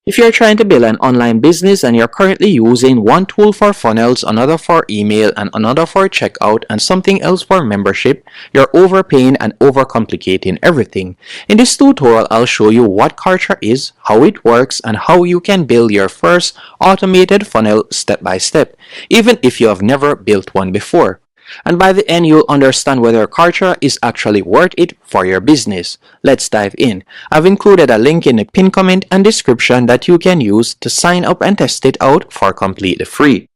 If you're trying to build an online business and you're currently using one tool for funnels, another for email, and another for checkout, and something else for membership, you're overpaying and overcomplicating everything. In this tutorial, I'll show you what Kartra is, how it works, and how you can build your first automated funnel step by step, even if you have never built one before. And by the end, you'll understand whether Kartra is actually worth it for your business. Let's dive in. I've included a link in the pinned comment and description that you can use to sign up and test it out for completely free.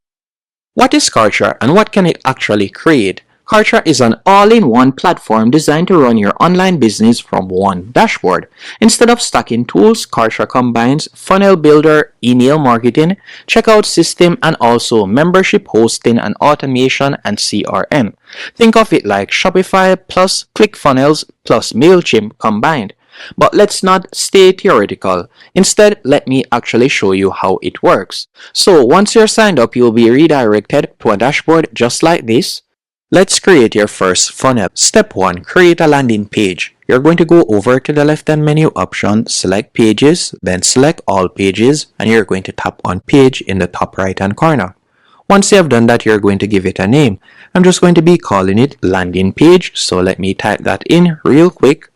What is Kartra and what can it actually create? Kartra is an all-in-one platform designed to run your online business from one dashboard. Instead of stacking tools, Kartra combines funnel builder, email marketing, checkout system, and also membership hosting and automation and CRM. Think of it like Shopify plus ClickFunnels plus MailChimp combined. But let's not stay theoretical. Instead, let me actually show you how it works. So once you're signed up, you'll be redirected to a dashboard just like this. Let's create your first funnel. Step 1. Create a landing page. You're going to go over to the left-hand menu option, select Pages, then select All Pages, and you're going to tap on Page in the top right-hand corner. Once you have done that, you're going to give it a name. I'm just going to be calling it Landing Page, so let me type that in real quick.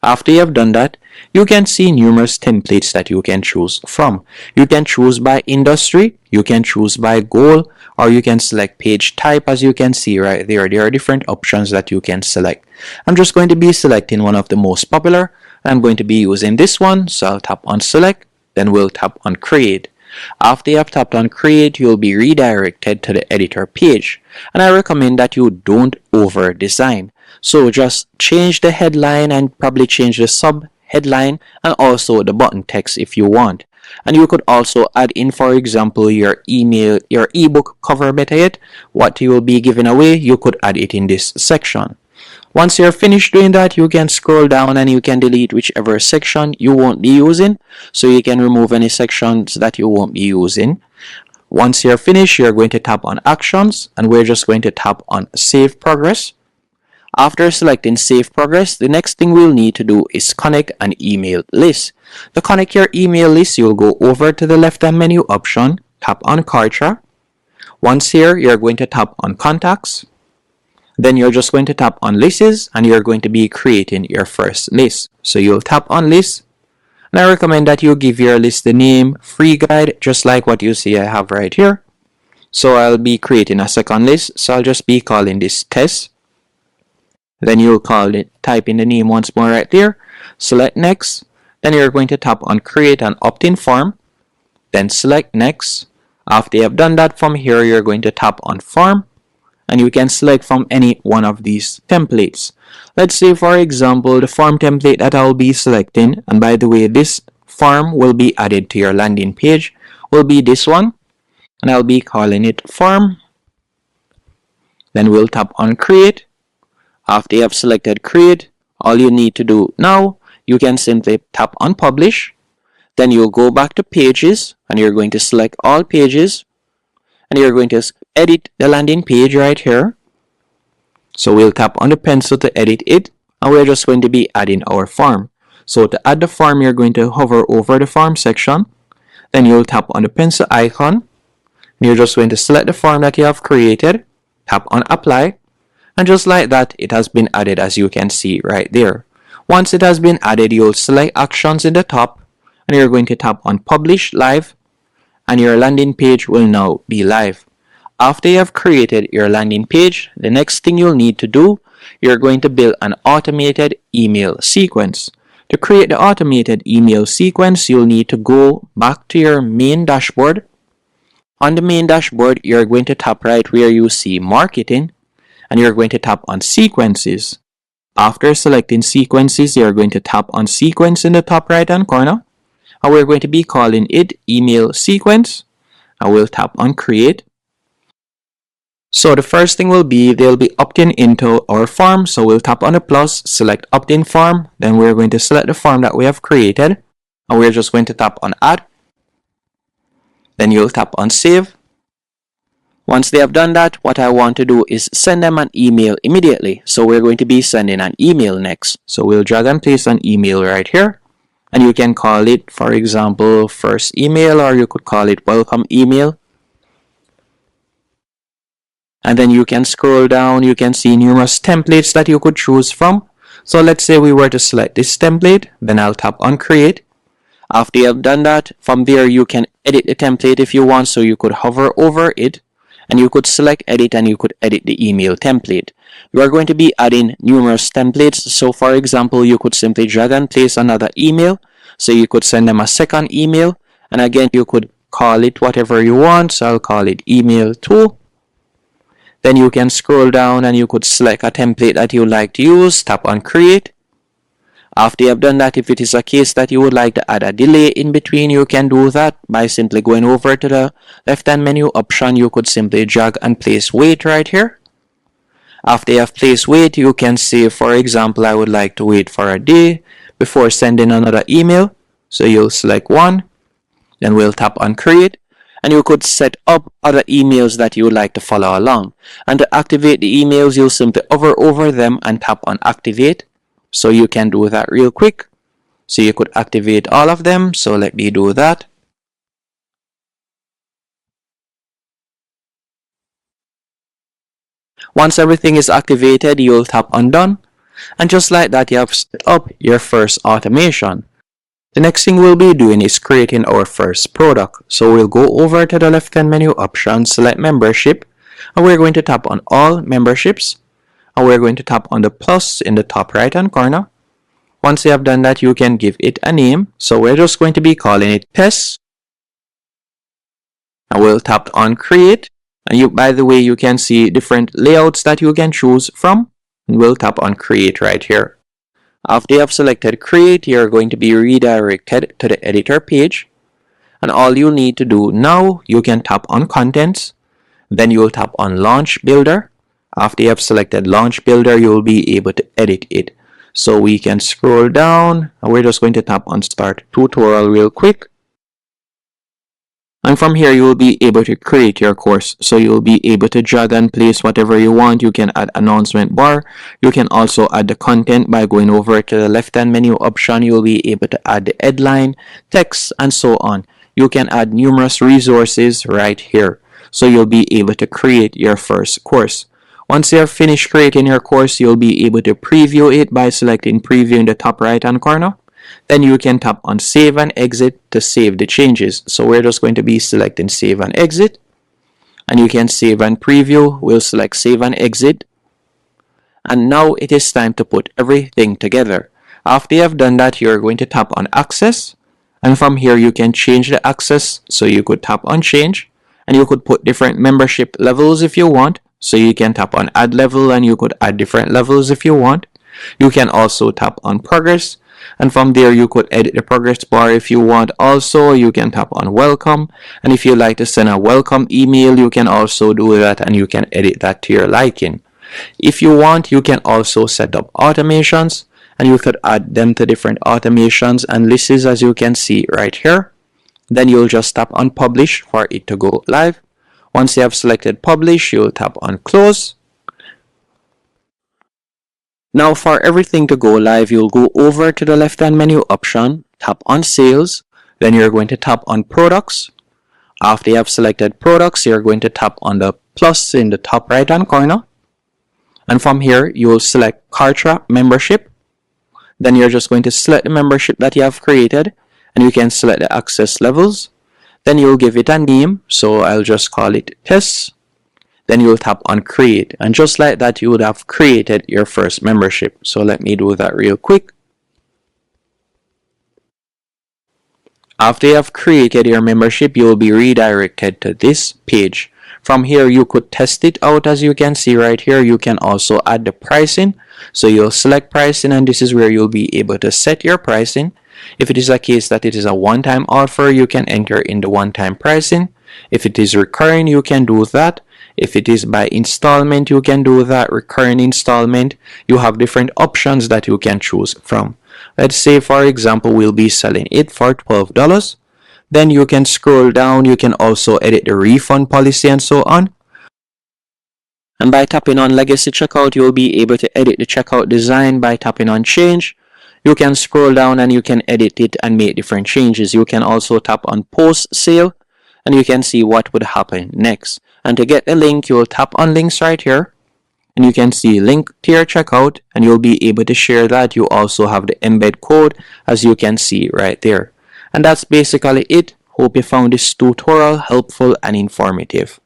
After you have done that, you can see numerous templates that you can choose from. You can choose by industry, you can choose by goal, or you can select page type. As you can see right there, there are different options that you can select. I'm just going to be selecting one of the most popular. I'm going to be using this one, so I'll tap on select, then we'll tap on create. After you have tapped on create, you'll be redirected to the editor page. And I recommend that you don't over design. So just change the headline and probably change the sub headline and also the button text if you want. And you could also add in, for example, your email, your ebook cover, better yet, what you will be giving away, you could add it in this section. Once you're finished doing that, you can scroll down and you can delete whichever section you won't be using. So you can remove any sections that you won't be using. Once you're finished, you're going to tap on actions and we're just going to tap on save progress. After selecting Save Progress, the next thing we'll need to do is connect an email list. To connect your email list, you'll go over to the left-hand menu option, tap on Kartra. Once here, you're going to tap on Contacts. Then you're just going to tap on Lists, and you're going to be creating your first list. So you'll tap on List, and I recommend that you give your list the name Free Guide, just like what you see I have right here. So I'll be creating a second list, so I'll just be calling this Test. Then you'll type in the name once more right there, select next, then you're going to tap on create an opt-in form, then select next. After you have done that, from here you're going to tap on form and you can select from any one of these templates. Let's say, for example, the form template that I'll be selecting, and by the way, this form will be added to your landing page, will be this one, and I'll be calling it form. Then we'll tap on create. After you have selected create, all you need to do now, you can simply tap on publish. Then you'll go back to pages and you're going to select all pages and you're going to edit the landing page right here. So we'll tap on the pencil to edit it and we're just going to be adding our form. So to add the form, you're going to hover over the form section. Then you'll tap on the pencil icon. And you're just going to select the form that you have created, tap on apply. And just like that, it has been added, as you can see right there. Once it has been added, you'll select actions in the top and you're going to tap on publish live and your landing page will now be live. After you have created your landing page, the next thing you'll need to do, you're going to build an automated email sequence. To create the automated email sequence, you'll need to go back to your main dashboard. On the main dashboard, you're going to tap right where you see marketing. And you're going to tap on sequences. After selecting sequences, you're going to tap on sequence in the top right hand corner. And we're going to be calling it email sequence. And we'll tap on create. So the first thing will be, they'll be opting into our form. So we'll tap on the plus, select opt-in form. Then we're going to select the form that we have created. And we're just going to tap on add. Then you'll tap on save. Once they have done that, what I want to do is send them an email immediately. So we're going to be sending an email next. So we'll drag and place an email right here. And you can call it, for example, first email, or you could call it welcome email. And then you can scroll down, you can see numerous templates that you could choose from. So let's say we were to select this template, then I'll tap on create. After you have done that, from there you can edit the template if you want, so you could hover over it and you could select edit and you could edit the email template. You are going to be adding numerous templates, so for example you could simply drag and place another email, so you could send them a second email, and again you could call it whatever you want, so I'll call it email 2. Then you can scroll down and you could select a template that you like to use, tap on create. After you have done that, if it is a case that you would like to add a delay in between, you can do that by simply going over to the left hand menu option. You could simply drag and place wait right here. After you have placed wait, you can say, for example, I would like to wait for a day before sending another email. So you'll select one, then we'll tap on create. And you could set up other emails that you would like to follow along. And to activate the emails, you'll simply hover over them and tap on activate. So you can do that real quick. So you could activate all of them. So let me do that. Once everything is activated, you'll tap on done. And just like that, you have set up your first automation. The next thing we'll be doing is creating our first product. So we'll go over to the left hand menu option, select membership, and we're going to tap on all memberships, and we're going to tap on the plus in the top right hand corner. Once you have done that, you can give it a name. So we're just going to be calling it test, and we'll tap on create. And by the way, you can see different layouts that you can choose from, and we'll tap on create right here. After you have selected create, you're going to be redirected to the editor page, and all you need to do now, you can tap on contents, then you will tap on launch builder. After you have selected launch builder, you will be able to edit it. So we can scroll down, and we're just going to tap on start tutorial real quick. And from here, you will be able to create your course. So you will be able to drag and place whatever you want. You can add announcement bar. You can also add the content by going over to the left hand menu option. You will be able to add the headline, text, and so on. You can add numerous resources right here. So you'll be able to create your first course. Once you have finished creating your course, you'll be able to preview it by selecting preview in the top right hand corner. Then you can tap on save and exit to save the changes. So we're just going to be selecting save and exit. And you can save and preview. We'll select save and exit. And now it is time to put everything together. After you have done that, you're going to tap on access. And from here, you can change the access. So you could tap on change. And you could put different membership levels if you want. So you can tap on add level and you could add different levels if you want. You can also tap on progress. And from there, you could edit the progress bar if you want. Also, you can tap on welcome. And if you like to send a welcome email, you can also do that and you can edit that to your liking. If you want, you can also set up automations and you could add them to different automations and lists, as you can see right here. Then you'll just tap on publish for it to go live. Once you have selected publish, you'll tap on close. Now for everything to go live, you'll go over to the left hand menu option, tap on sales, then you're going to tap on products. After you have selected products, you're going to tap on the plus in the top right hand corner. And from here, you will select Kartra membership. Then you're just going to select the membership that you have created, and you can select the access levels. Then you'll give it a name, so I'll just call it test. Then you'll tap on create, and just like that, you would have created your first membership. So let me do that real quick. After you have created your membership, you will be redirected to this page. From here, you could test it out. As you can see right here, you can also add the pricing. So you'll select pricing, and this is where you'll be able to set your pricing. If it is a case that it is a one-time offer, you can enter in the one-time pricing. If it is recurring, you can do that. If it is by installment, you can do that, recurring installment. You have different options that you can choose from. Let's say, for example, we'll be selling it for $12. Then you can scroll down. You can also edit the refund policy and so on. And by tapping on legacy checkout, you'll be able to edit the checkout design by tapping on change. You can scroll down and you can edit it and make different changes. You can also tap on post sale and you can see what would happen next. And to get the link, you will tap on links right here and you can see link to your checkout and you'll be able to share that. You also have the embed code as you can see right there. And that's basically it. Hope you found this tutorial helpful and informative.